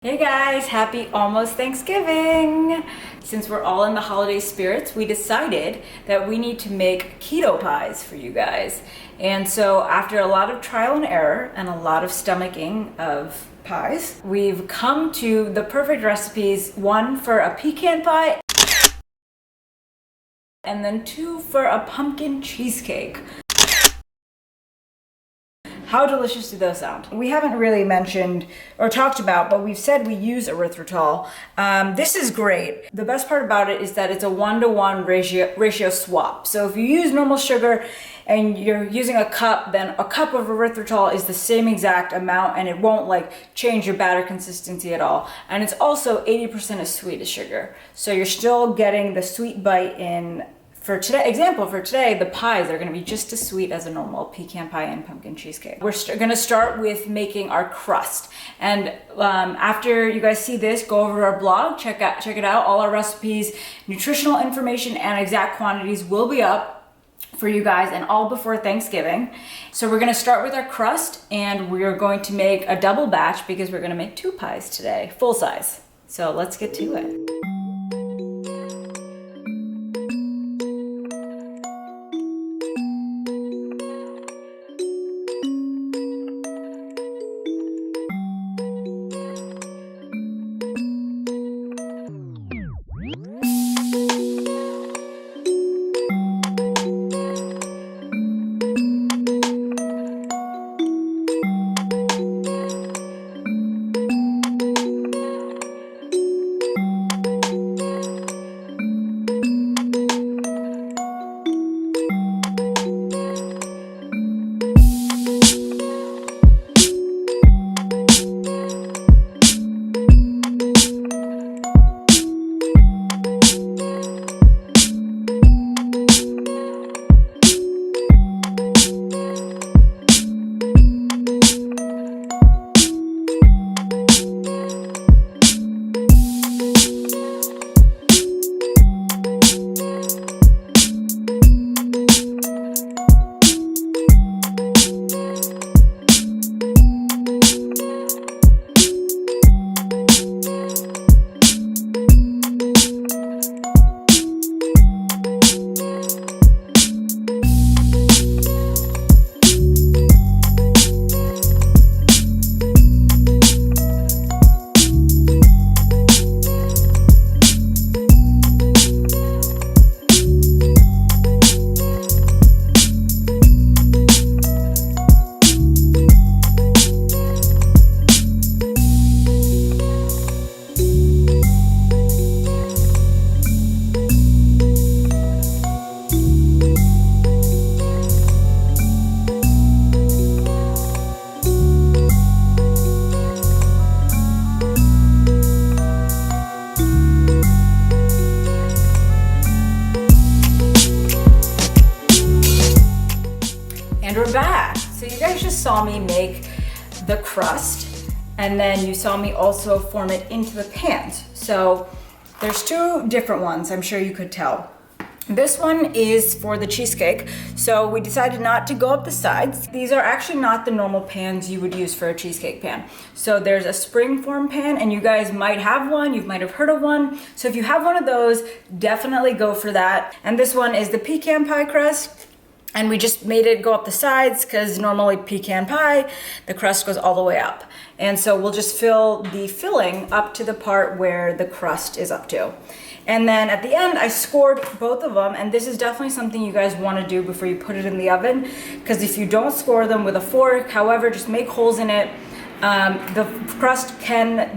Hey guys, happy almost Thanksgiving! Since we're all in the holiday spirits, we decided that we need to make keto pies for you guys. And so after a lot of trial and error and a lot of stomaching of pies, we've come to the perfect recipes. One for a pecan pie, and then two for a pumpkin cheesecake. How delicious do those sound? We haven't really mentioned or talked about, but we've said we use erythritol. This is great. The best part about it is that it's a 1-to-1 ratio swap. So if you use normal sugar and you're using a cup, then a cup of erythritol is the same exact amount and it won't change your batter consistency at all. And it's also 80% as sweet as sugar. So you're still getting the sweet bite in. For today, the pies are going to be just as sweet as a normal pecan pie and pumpkin cheesecake. We're going to start with making our crust. And after you guys see this, go over to our blog, check it out. All our recipes, nutritional information, and exact quantities will be up for you guys, and all before Thanksgiving. So we're going to start with our crust, and we're going to make a double batch because we're going to make 2 pies today, full size. So let's get to it. And we're back. So you guys just saw me make the crust, and then you saw me also form it into the pans. So there's 2 different ones, I'm sure you could tell. This one is for the cheesecake, so we decided not to go up the sides. These are actually not the normal pans you would use for a cheesecake pan. So there's a springform pan, and you guys might have one, you might have heard of one. So if you have one of those, definitely go for that. And this one is the pecan pie crust. And we just made it go up the sides because normally pecan pie, the crust goes all the way up. And so we'll just fill the filling up to the part where the crust is up to. And then at the end, I scored both of them. And this is definitely something you guys want to do before you put it in the oven. Because if you don't score them with a fork, however, just make holes in it. The crust can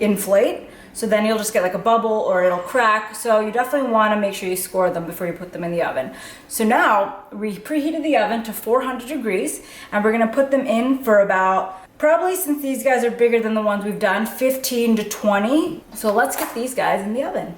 inflate. So then you'll just get a bubble or it'll crack. So you definitely want to make sure you score them before you put them in the oven. So now we preheated the oven to 400 degrees and we're going to put them in for about, probably since these guys are bigger than the ones we've done, 15 to 20. So let's get these guys in the oven.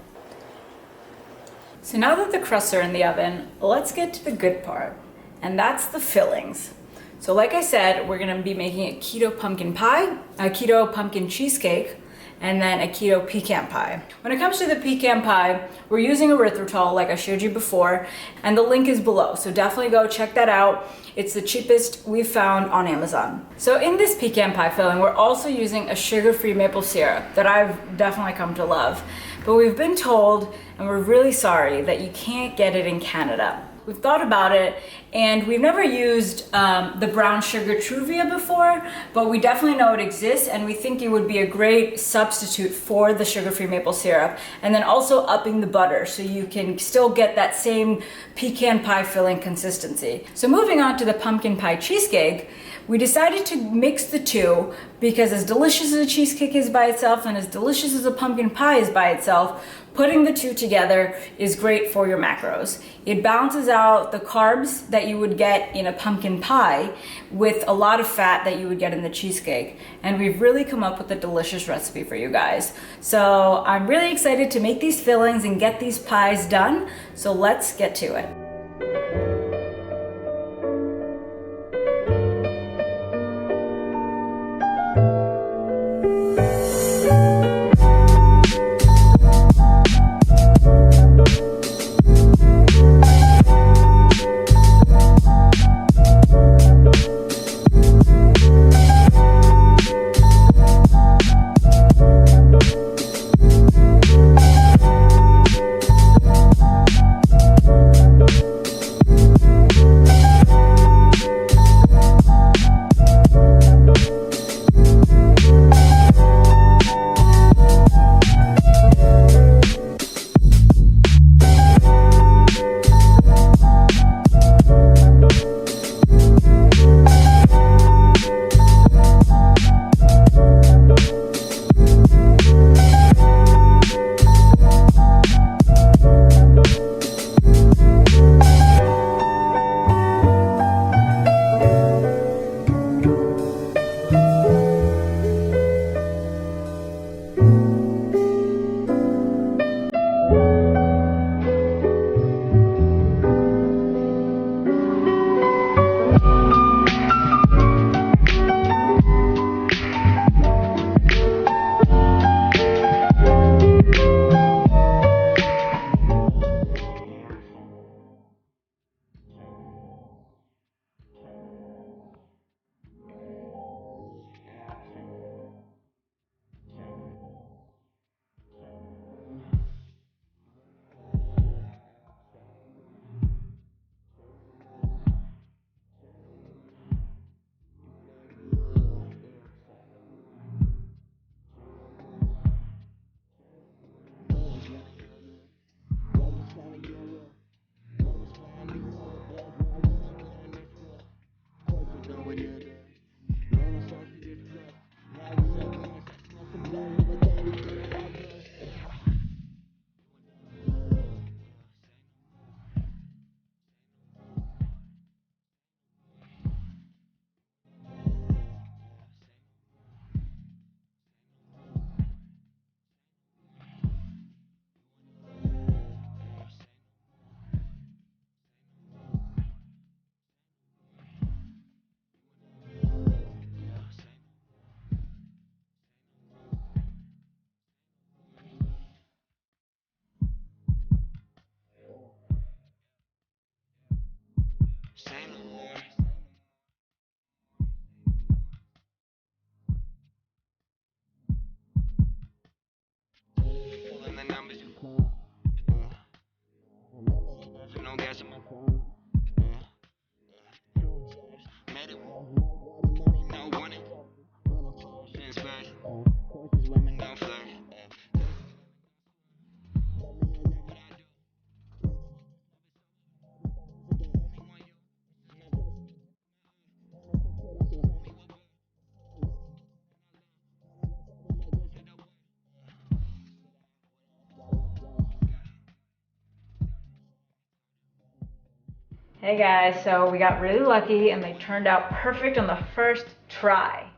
So now that the crusts are in the oven, let's get to the good part, and that's the fillings. So like I said, we're going to be making a keto pumpkin pie, a keto pumpkin cheesecake, and then a keto pecan pie. When it comes to the pecan pie, we're using erythritol like I showed you before, and the link is below, so definitely go check that out. It's the cheapest we've found on Amazon. So in this pecan pie filling, we're also using a sugar-free maple syrup that I've definitely come to love. But we've been told, and we're really sorry, that you can't get it in Canada. We've thought about it, and we've never used the brown sugar Truvia before, but we definitely know it exists, and we think it would be a great substitute for the sugar-free maple syrup, and then also upping the butter so you can still get that same pecan pie filling consistency. So moving on to the pumpkin pie cheesecake, we decided to mix the two because as delicious as a cheesecake is by itself and as delicious as a pumpkin pie is by itself, putting the two together is great for your macros. It balances out the carbs that you would get in a pumpkin pie with a lot of fat that you would get in the cheesecake. And we've really come up with a delicious recipe for you guys. So I'm really excited to make these fillings and get these pies done. So let's get to it. Hey guys, so we got really lucky and they turned out perfect on the first try.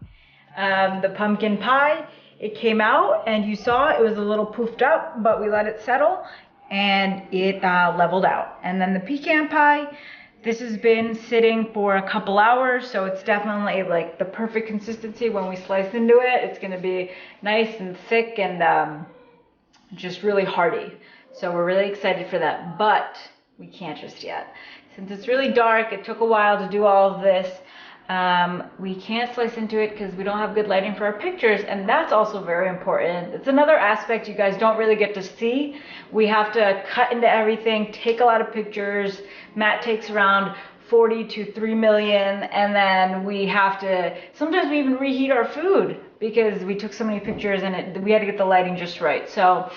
The pumpkin pie, it came out and you saw it was a little poofed up, but we let it settle and it leveled out. And then the pecan pie, This has been sitting for a couple hours, so it's definitely like the perfect consistency when we slice into it. It's gonna be nice and thick and just really hearty. So we're really excited for that, but we can't just yet. Since it's really dark, it took a while to do all of this. We can't slice into it because we don't have good lighting for our pictures, and that's also very important. It's another aspect you guys don't really get to see. We have to cut into everything, take a lot of pictures. Matt takes around 40 to 3 million, and then we have to, sometimes we even reheat our food because we took so many pictures and we had to get the lighting just right. So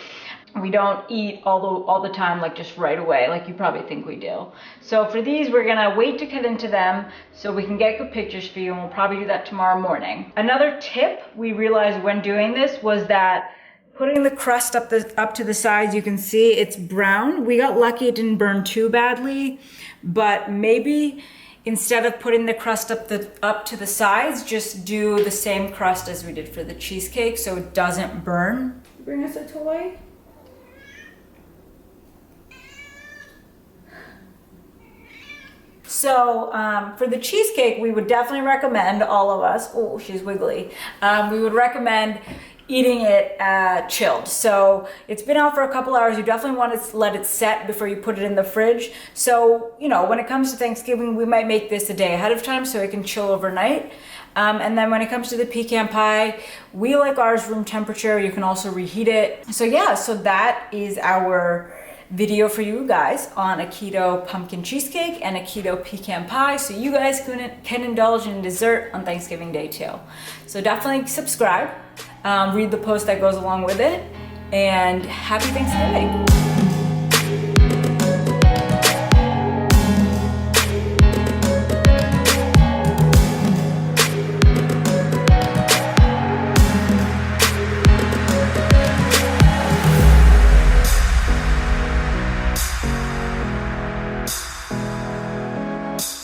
we don't eat all the time, like just right away, like you probably think we do. So for these, we're gonna wait to cut into them so we can get good pictures for you, and we'll probably do that tomorrow morning. Another tip we realized when doing this was that putting the crust up to the sides, you can see it's brown. We got lucky it didn't burn too badly, but maybe instead of putting the crust up to the sides, just do the same crust as we did for the cheesecake so it doesn't burn. Bring us a toy. So for the cheesecake, we would definitely recommend, all of us, oh, she's wiggly, we would recommend eating it chilled. So it's been out for a couple hours. You definitely want to let it set before you put it in the fridge. So, you know, when it comes to Thanksgiving, we might make this a day ahead of time so it can chill overnight. And then when it comes to the pecan pie, we like ours room temperature. You can also reheat it. So yeah, so that is our video for you guys on a keto pumpkin cheesecake and a keto pecan pie, so you guys can indulge in dessert on Thanksgiving Day too. So definitely subscribe, read the post that goes along with it, and happy Thanksgiving.